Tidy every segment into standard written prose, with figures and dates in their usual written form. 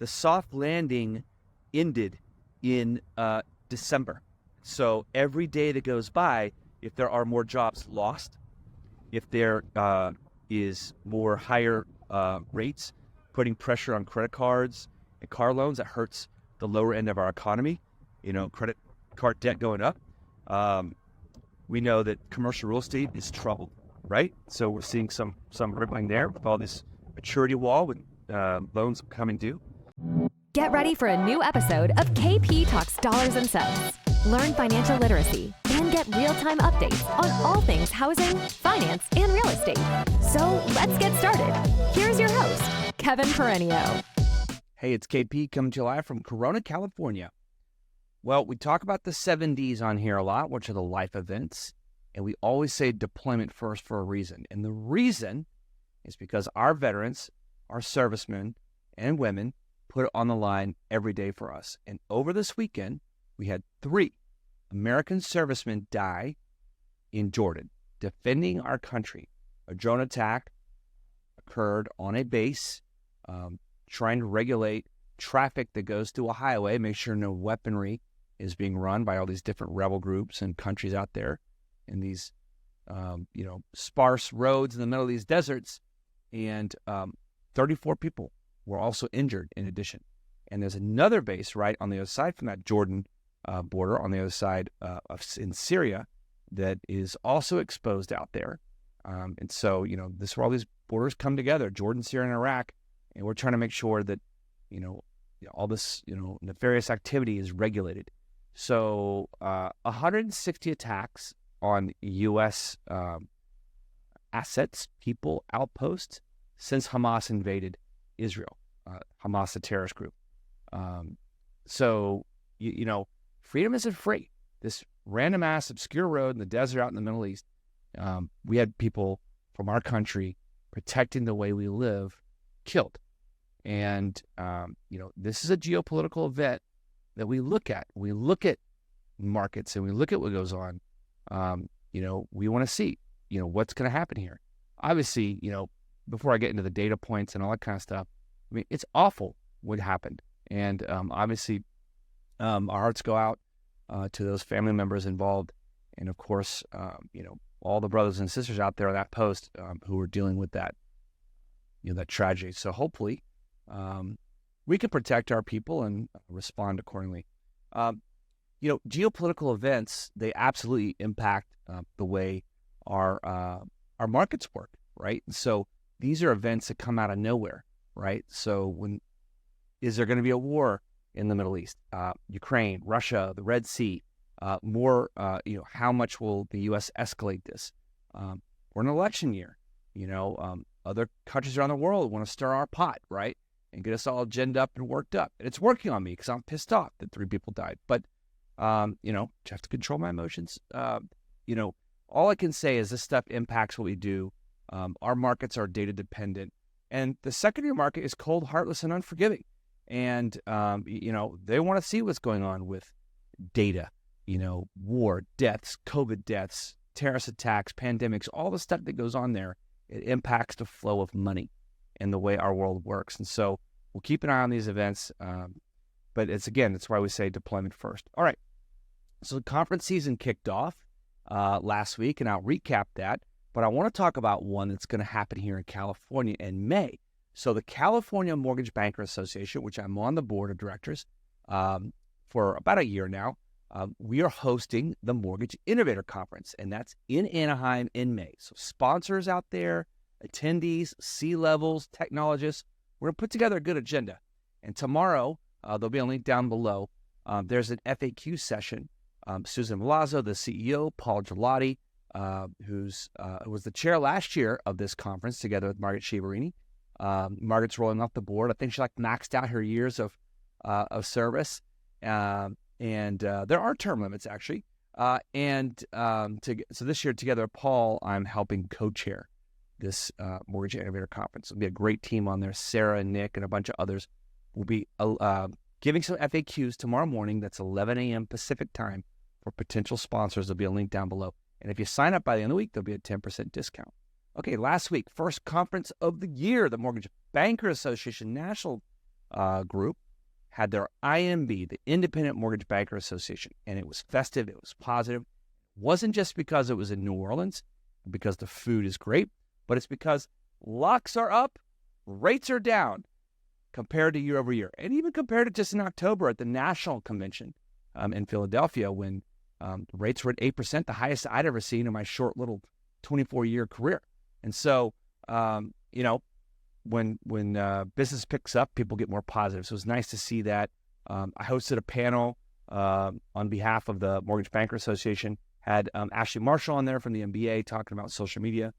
the soft landing ended in December. So every day that goes by, if there are more jobs lost, if there is more higher rates, putting pressure on credit cards and car loans, that hurts the lower end of our economy. Credit card debt going up. We know that commercial real estate is troubled, right? So we're seeing some rippling there with all this maturity wall with loans coming due. Get ready for a new episode of KP Talks Dollars and Cents. Learn financial literacy and get real-time updates on all things housing, finance, and real estate. So let's get started. Here's your host, Kevin Perenio. Hey, it's KP coming to you live from Corona, California. Well, we talk about the 7Ds on here a lot, which are the life events, and we always say deployment first for a reason. And the reason is because our veterans, our servicemen and women, put it on the line every day for us. And over this weekend, we had 3 American servicemen die in Jordan, defending our country. A drone attack occurred on a base, trying to regulate traffic that goes through a highway, make sure no weaponry is being run by all these different rebel groups and countries out there in these, sparse roads in the middle of these deserts. And 34 people were also injured in addition. And there's another base right on the other side from that Jordan border, on the other side in Syria, that is also exposed out there. And so, this is where all these borders come together, Jordan, Syria, and Iraq. And we're trying to make sure that, all this, nefarious activity is regulated. So 160 attacks on U.S. Assets, people, outposts since Hamas invaded Israel. Hamas, a terrorist group. So, freedom isn't free. This random ass obscure road in the desert out in the Middle East, we had people from our country protecting the way we live killed. And, this is a geopolitical event that we look at. We look at markets and we look at what goes on. We want to see, what's going to happen here. Obviously, before I get into the data points and all that kind of stuff, I mean, it's awful what happened. And obviously, our hearts go out to those family members involved. And of course, all the brothers and sisters out there on that post who are dealing with that, that tragedy. So hopefully we can protect our people and respond accordingly. Geopolitical events, they absolutely impact the way our markets work, right? So these are events that come out of nowhere, right? So is there going to be a war in the Middle East? Ukraine, Russia, the Red Sea, how much will the U.S. escalate this? We're in an election year, other countries around the world want to stir our pot, right? And get us all ginned up and worked up. And it's working on me because I'm pissed off that 3 people died. But, I have to control my emotions. All I can say is this stuff impacts what we do. Our markets are data dependent. And the secondary market is cold, heartless, and unforgiving. And, they want to see what's going on with data, war, deaths, COVID deaths, terrorist attacks, pandemics, all the stuff that goes on there. It impacts the flow of money and the way our world works. And so we'll keep an eye on these events. But it's why we say deployment first. All right. So the conference season kicked off last week, and I'll recap that. But I want to talk about one that's going to happen here in California in May. So the California Mortgage Banker Association, which I'm on the board of directors for about a year now, we are hosting the Mortgage Innovator Conference, and that's in Anaheim in May. So sponsors out there, attendees, C-levels, technologists, we're going to put together a good agenda. And tomorrow, there'll be a link down below. There's an FAQ session. Susan Milazzo, the CEO, Paul Gelati, who's was the chair last year of this conference, together with Margaret Schiaverini. Margaret's rolling off the board. I think she maxed out her years of service. And there are term limits, actually. So this year, together with Paul, I'm helping co-chair this Mortgage Innovator Conference. It'll be a great team on there. Sarah and Nick and a bunch of others will be giving some FAQs tomorrow morning. That's 11 a.m. Pacific time for potential sponsors. There'll be a link down below. And if you sign up by the end of the week, there'll be a 10% discount. Okay, last week, first conference of the year, the Mortgage Banker Association National group had their IMB, the Independent Mortgage Banker Association, and it was festive. It was positive. It wasn't just because it was in New Orleans, because the food is great, but it's because locks are up, rates are down compared to year over year, and even compared to just in October at the national convention in Philadelphia when rates were at 8%, the highest I'd ever seen in my short little 24-year career. And so, when business picks up, people get more positive. So it was nice to see that. I hosted a panel on behalf of the Mortgage Banker Association, had Ashley Marshall on there from the MBA talking about social media,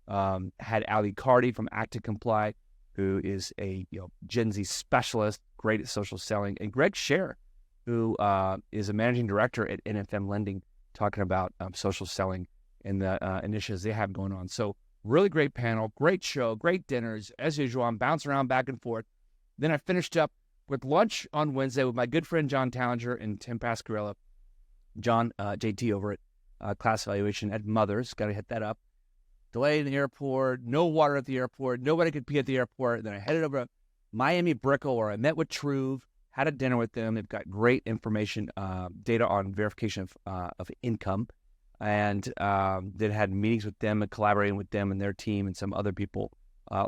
had Ali Cardi from Act to Comply, who is a Gen Z specialist, great at social selling, and Greg Scher, who is a managing director at NFM Lending, talking about social selling and the initiatives they have going on. So really great panel, great show, great dinners. As usual, I'm bouncing around back and forth. Then I finished up with lunch on Wednesday with my good friend John Tallinger and Tim Pasquarella. John, JT over at Class Evaluation at Mother's, got to hit that up. Delay in the airport, no water at the airport, nobody could pee at the airport. Then I headed over to Miami Brickell, where I met with Truve, had a dinner with them. They've got great information, data on verification of income, and then had meetings with them and collaborating with them and their team and some other people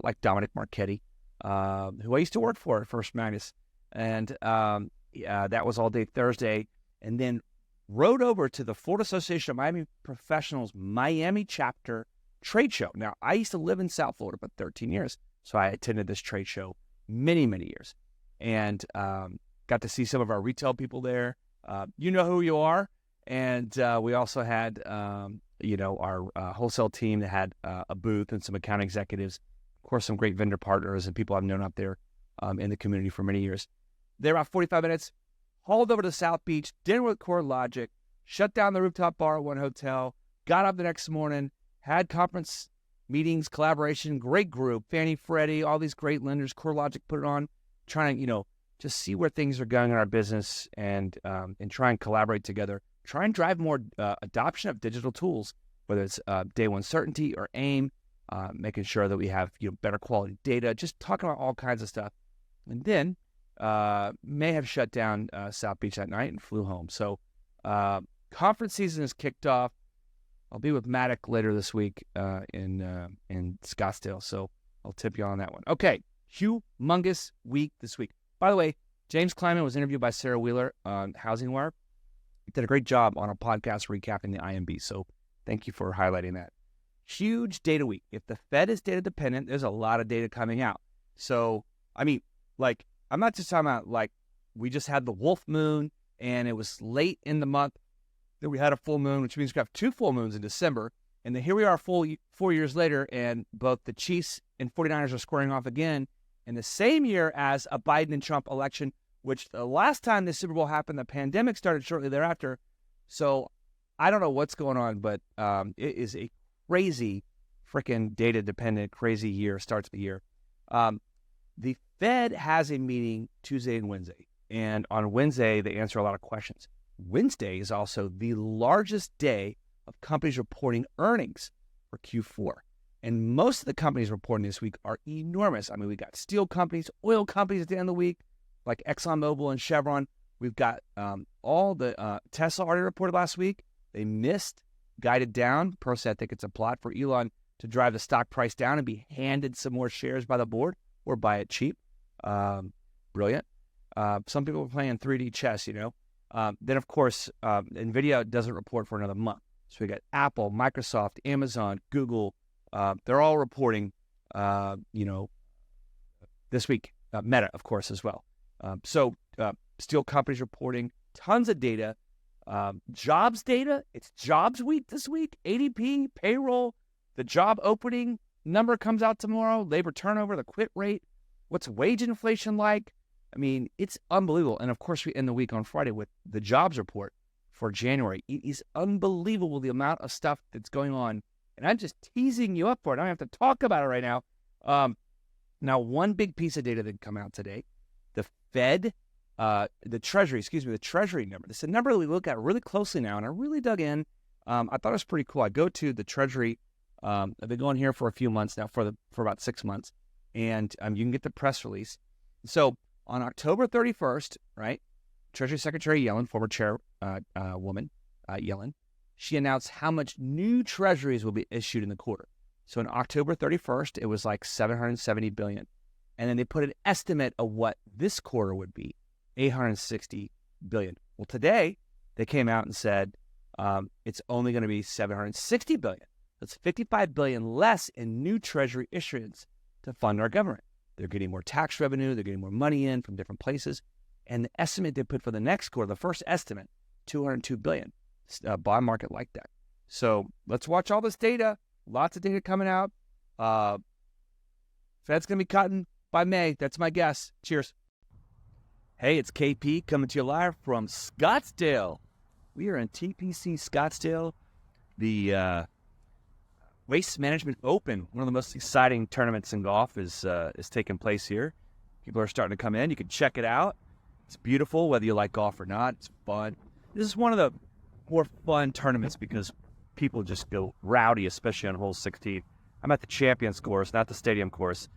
like Dominic Marchetti, who I used to work for at First Magnus. And that was all day Thursday. And then rode over to the Florida Association of Miami Professionals Miami chapter trade show. Now, I used to live in South Florida for 13 years, so I attended this trade show many, many years, and got to see some of our retail people there. You know who you are. And we also had, our wholesale team that had a booth and some account executives, of course, some great vendor partners and people I've known out there in the community for many years. There about 45 minutes, hauled over to South Beach, dinner with CoreLogic, shut down the rooftop bar at one hotel, got up the next morning, had conference meetings, collaboration, great group, Fannie, Freddie, all these great lenders. CoreLogic put it on, trying to, just see where things are going in our business and try and collaborate together. Try and drive more adoption of digital tools, whether it's day one certainty or AIM, making sure that we have better quality data, just talking about all kinds of stuff. And then may have shut down South Beach that night and flew home. So conference season is kicked off. I'll be with Matic later this week in Scottsdale, so I'll tip you on that one. Okay, humongous week this week. By the way, James Kleiman was interviewed by Sarah Wheeler on Housing Wire. He did a great job on a podcast recapping the IMB, so thank you for highlighting that. Huge data week. If the Fed is data dependent, there's a lot of data coming out. So, I'm not just talking about, we just had the Wolf Moon, and it was late in the month that we had a full moon, which means we have two full moons in December. And then here we are 4 years later, and both the Chiefs and 49ers are squaring off again in the same year as a Biden and Trump election, which the last time the Super Bowl happened, the pandemic started shortly thereafter. So I don't know what's going on, but it is a crazy freaking data-dependent, crazy year, starts the year. The Fed has a meeting Tuesday and Wednesday, and on Wednesday, they answer a lot of questions. Wednesday is also the largest day of companies reporting earnings for Q4. And most of the companies reporting this week are enormous. We got steel companies, oil companies at the end of the week, like ExxonMobil and Chevron. We've got all the Tesla already reported last week. They missed, guided down. Personally, I think it's a plot for Elon to drive the stock price down and be handed some more shares by the board or buy it cheap. Brilliant. Some people are playing 3D chess, Then, of course, NVIDIA doesn't report for another month. So we got Apple, Microsoft, Amazon, Google. They're all reporting, this week. Meta, of course, as well. So steel companies reporting tons of data. Jobs data, it's jobs week this week. ADP, payroll, the job opening number comes out tomorrow. Labor turnover, the quit rate. What's wage inflation like? It's unbelievable. And of course, we end the week on Friday with the jobs report for January. It is unbelievable the amount of stuff that's going on. And I'm just teasing you up for it. I don't have to talk about it right now. Now, one big piece of data that come out today, the Fed, the Treasury number. This is a number that we look at really closely now, and I really dug in. I thought it was pretty cool. I go to the Treasury. I've been going here for a few months now, for about 6 months, and you can get the press release. So on October 31st, right, Treasury Secretary Yellen, former chairwoman Yellen, she announced how much new treasuries will be issued in the quarter. So on October 31st, it was like $770 billion. And then they put an estimate of what this quarter would be, $860 billion. Well, today, they came out and said it's only going to be $760 billion. That's $55 billion less in new treasury issuance to fund our government. They're getting more tax revenue. They're getting more money in from different places. And the estimate they put for the next quarter, the first estimate, $202 billion. Bond market like that. So let's watch all this data. Lots of data coming out. Fed's going to be cutting by May. That's my guess. Cheers. Hey, it's KP coming to you live from Scottsdale. We are in TPC Scottsdale, the Waste Management Open, one of the most exciting tournaments in golf is taking place here. People are starting to come in. You can check it out. It's beautiful, whether you like golf or not. It's fun. This is one of the more fun tournaments because people just go rowdy, especially on hole 16. I'm at the Champions course, not the Stadium course,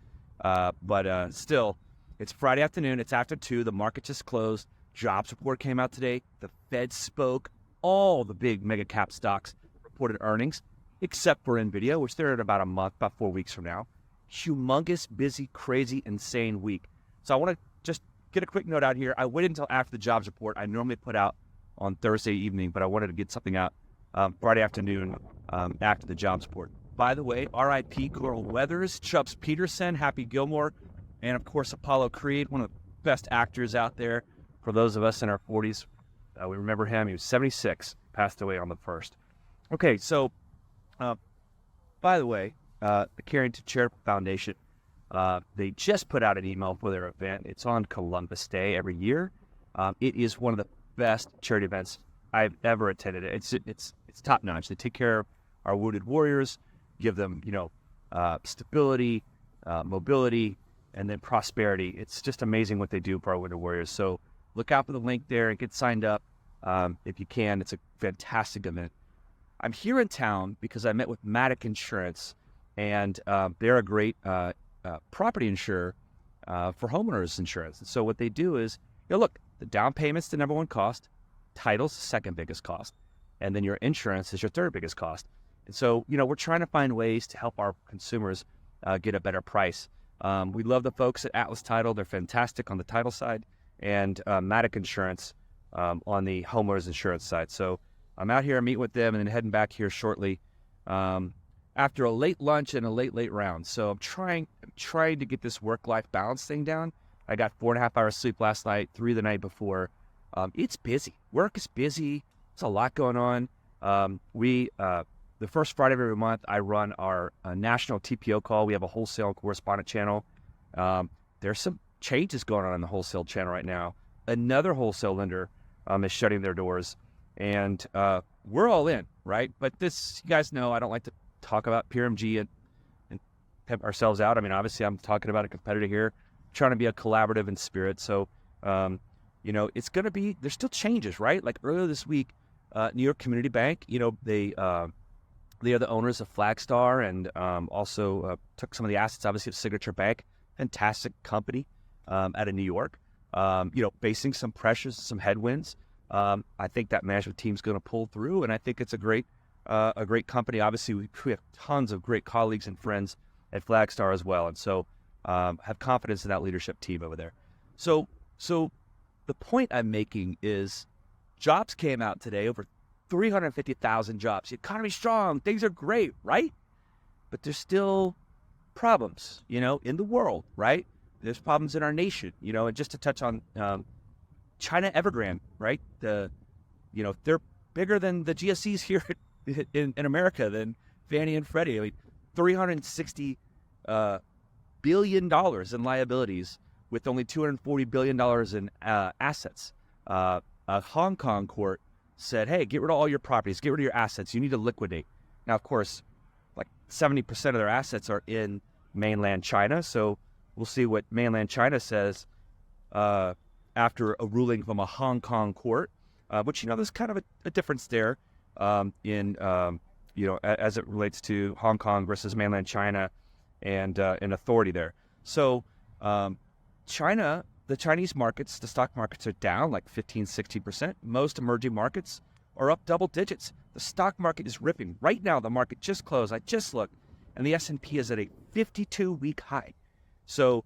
but still, it's Friday afternoon. It's after 2. The market just closed. Jobs report came out today. The Fed spoke. All the big mega cap stocks reported earnings, except for NVIDIA, which they're in about a month, about 4 weeks from now. Humongous, busy, crazy, insane week. So I want to just get a quick note out here. I waited until after the jobs report. I normally put out on Thursday evening, but I wanted to get something out Friday afternoon after the jobs report. By the way, R.I.P. Coral Weathers, Chubbs Peterson, Happy Gilmore, and of course Apollo Creed, one of the best actors out there for those of us in our 40s. We remember him. He was 76, passed away on the 1st. Okay, so by the way, the Carrington Charitable Foundation, they just put out an email for their event. It's on Columbus Day every year. It is one of the best charity events I've ever attended. It's top notch. They take care of our wounded warriors, give them stability, mobility, and then prosperity. It's just amazing what they do for our wounded warriors. So look out for the link there and get signed up if you can. It's a fantastic event. I'm here in town because I met with Matic Insurance, and they're a great property insurer for homeowners insurance. And so what they do is, look, the down payment's the number one cost, title's the second biggest cost, and then your insurance is your third biggest cost. And so, we're trying to find ways to help our consumers get a better price. We love the folks at Atlas Title. They're fantastic on the title side, and Matic Insurance on the homeowners insurance side. So I'm out here meeting with them and then heading back here shortly after a late lunch and a late round. So I'm trying to get this work-life balance thing down. I got 4.5 hours sleep last night, 3 the night before. It's busy. Work is busy. There's a lot going on. The first Friday of every month, I run our national TPO call. We have a wholesale correspondent channel. There's some changes going on in the wholesale channel right now. Another wholesale lender is shutting their doors, and we're all in, right? But this, you guys know, I don't like to talk about PRMG and pimp ourselves out. I mean, obviously, I'm talking about a competitor here, trying to be a collaborative in spirit. So, it's going to be, there's still changes, right? Like earlier this week, New York Community Bank, they are the owners of Flagstar and also took some of the assets, obviously, of Signature Bank, fantastic company out of New York, facing some pressures, some headwinds. I think that management team's going to pull through, and I think it's a great company. Obviously, we have tons of great colleagues and friends at Flagstar as well, and so have confidence in that leadership team over there. So the point I'm making is jobs came out today, over 350,000 jobs. The economy's strong. Things are great, right? But there's still problems, in the world, right? There's problems in our nation, and just to touch on China Evergrande, right? They're bigger than the GSEs here in America, than Fannie and Freddie. I mean, $360 billion in liabilities with only $240 billion in assets. A Hong Kong court said, hey, get rid of all your properties, get rid of your assets. You need to liquidate. Now, of course, like 70% of their assets are in mainland China. So we'll see what mainland China says after a ruling from a Hong Kong court, which, there's kind of a difference there as it relates to Hong Kong versus mainland China and authority there. So China, the Chinese markets, the stock markets are down like 15, 60%. Most emerging markets are up double digits. The stock market is ripping. Right now, the market just closed. I just looked, and the S&P is at a 52-week high. So,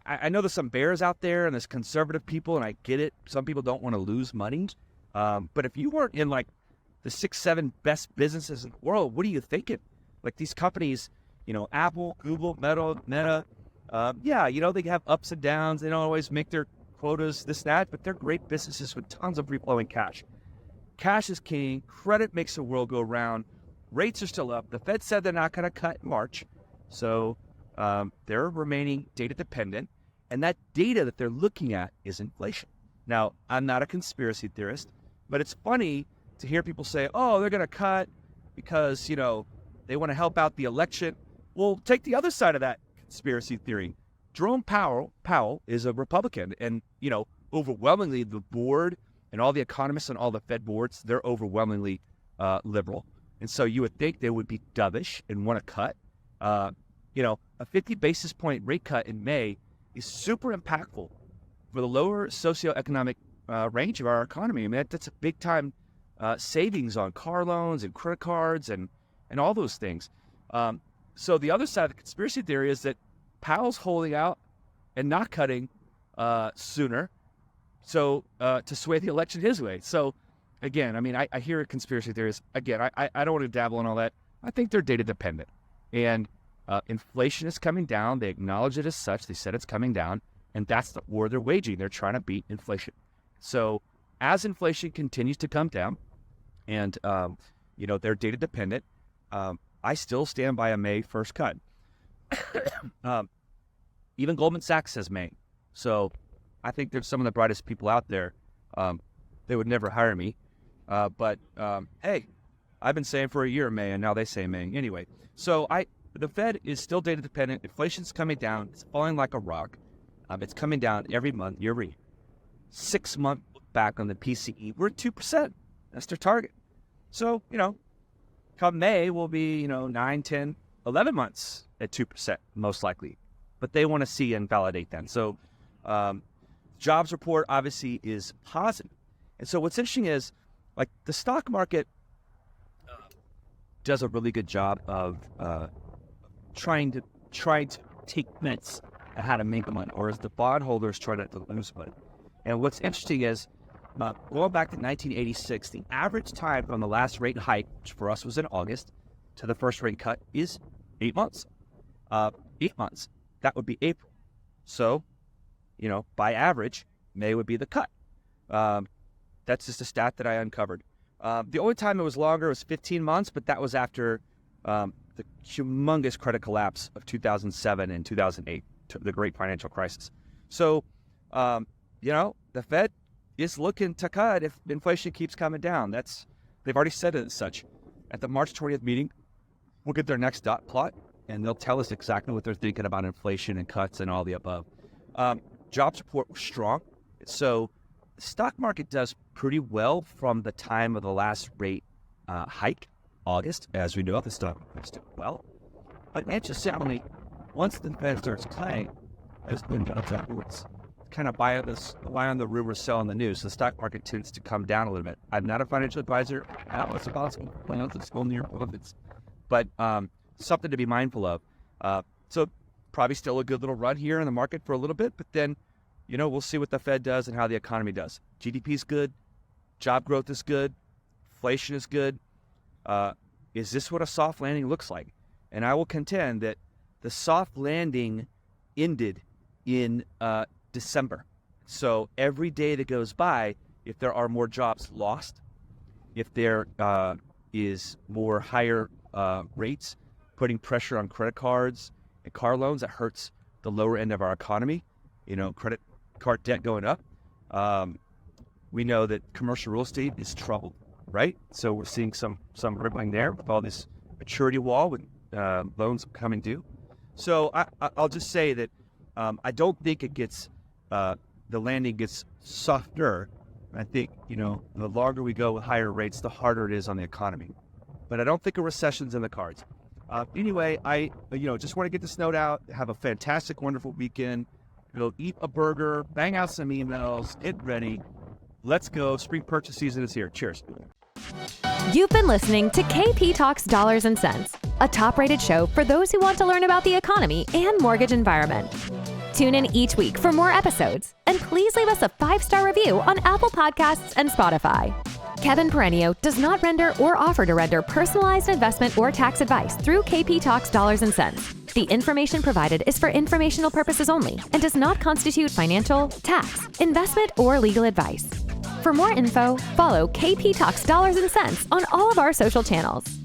I know there's some bears out there and there's conservative people, and I get it. Some people don't want to lose money. But if you weren't in like the 6, 7 best businesses in the world, what are you thinking? Like these companies, Apple, Google, Meta, they have ups and downs. They don't always make their quotas, this, that, but they're great businesses with tons of free flowing cash. Cash is king. Credit makes the world go round. Rates are still up. The Fed said they're not going to cut in March. So they're remaining data dependent. And that data that they're looking at is inflation. Now, I'm not a conspiracy theorist, but it's funny to hear people say, oh, they're going to cut because, they want to help out the election. Well, take the other side of that conspiracy theory. Jerome Powell is a Republican, and, overwhelmingly the board and all the economists on all the Fed boards, they're overwhelmingly liberal. And so you would think they would be dovish and want to cut. A 50 basis point rate cut in May is super impactful for the lower socioeconomic range of our economy. I mean, that's a big time savings on car loans and credit cards and all those things. So the other side of the conspiracy theory is that Powell's holding out and not cutting sooner, so to sway the election his way. So again, I hear conspiracy theories. Again, I don't want to dabble in all that. I think they're data dependent. And inflation is coming down. They acknowledge it as such. They said it's coming down. And that's the war they're waging. They're trying to beat inflation. So as inflation continues to come down and, they're data dependent, I still stand by a May 1st cut. Even Goldman Sachs says May. So I think there's some of the brightest people out there. They would never hire me. But hey, I've been saying for a year May, and now they say May. Anyway, so the Fed is still data dependent. Inflation's coming down. It's falling like a rock. It's coming down every month, year over year. 6-month look back on the PCE, we're at 2%. That's their target. So, come May, we'll be, 9, 10, 11 months at 2%, most likely. But they want to see and validate that. So, jobs report obviously is positive. And so what's interesting is, like, the stock market does a really good job of trying to take bets at how to make money, or as the bondholders try not to lose money. And what's interesting is, going back to 1986, the average time from the last rate hike, which for us was in August, to the first rate cut is 8 months. 8 months. That would be April. So, by average, May would be the cut. That's just a stat that I uncovered. The only time it was longer was 15 months, but that was after the humongous credit collapse of 2007 and 2008, the great financial crisis. So, the Fed is looking to cut if inflation keeps coming down. They've already said it as such. At the March 20th meeting, we'll get their next dot plot, and they'll tell us exactly what they're thinking about inflation and cuts and all the above. Jobs report was strong. So the stock market does pretty well from the time of the last rate hike, August. As we know, the stock market's doing well. But interestingly, once the Fed starts cutting, it's been afterwards. Kind of buy on the rumors, sell on the news. The stock market tends to come down a little bit. I'm not a financial advisor. It's possible. It's only but something to be mindful of. So probably still a good little run here in the market for a little bit, but then, we'll see what the Fed does and how the economy does. GDP is good. Job growth is good. Inflation is good. Is this what a soft landing looks like? And I will contend that the soft landing ended in December. So every day that goes by, if there are more jobs lost, if there is more higher rates putting pressure on credit cards and car loans, that hurts the lower end of our economy. Credit card debt going up. We know that commercial real estate is troubled, right? So we're seeing some rippling there with all this maturity wall with loans coming due. So I'll just say that I don't think it gets the landing gets softer. I think, the longer we go with higher rates, the harder it is on the economy. But I don't think a recession's in the cards. Anyway, I just want to get this note out. Have a fantastic, wonderful weekend. Go eat a burger, bang out some emails, get ready. Let's go. Spring purchase season is here. Cheers. You've been listening to KP Talks Dollars and Cents, a top-rated show for those who want to learn about the economy and mortgage environment. Tune in each week for more episodes, and please leave us a 5-star review on Apple Podcasts and Spotify. Kevin Perenio does not render or offer to render personalized investment or tax advice through KP Talks Dollars and Cents. The information provided is for informational purposes only and does not constitute financial, tax, investment, or legal advice. For more info, follow KP Talks Dollars and Cents on all of our social channels.